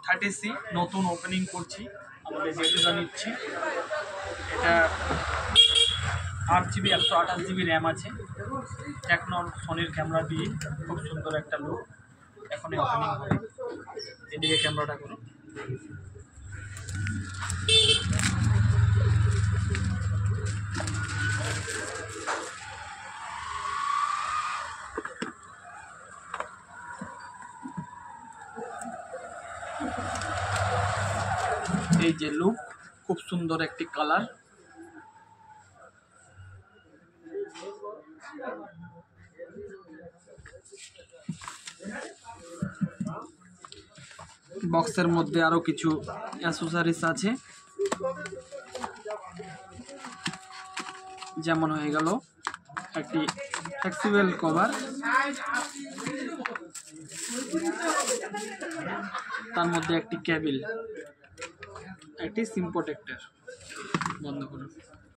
30C নতুন opening করছি, আমাদের যেটা নিচ্ছি। এটা 8GB 128GB র্যাম আছে, টেকনন সোনির ক্যামেরা দিয়ে খুব সুন্দর একটা লুক। এখন ওপেনিং হবে, এদিকে ক্যামেরাটা করো। এই যে লুক, খুব সুন্দর একটি কালার। বক্সের মধ্যে আরো কিছু অ্যাক্সেসরিজ আছে, যেমন হয়ে গেল একটি ফ্লেক্সিবল কভার, তার মধ্যে একটি কেবল, একটি সিম প্রোটেক্টর। বন্ধ করুন।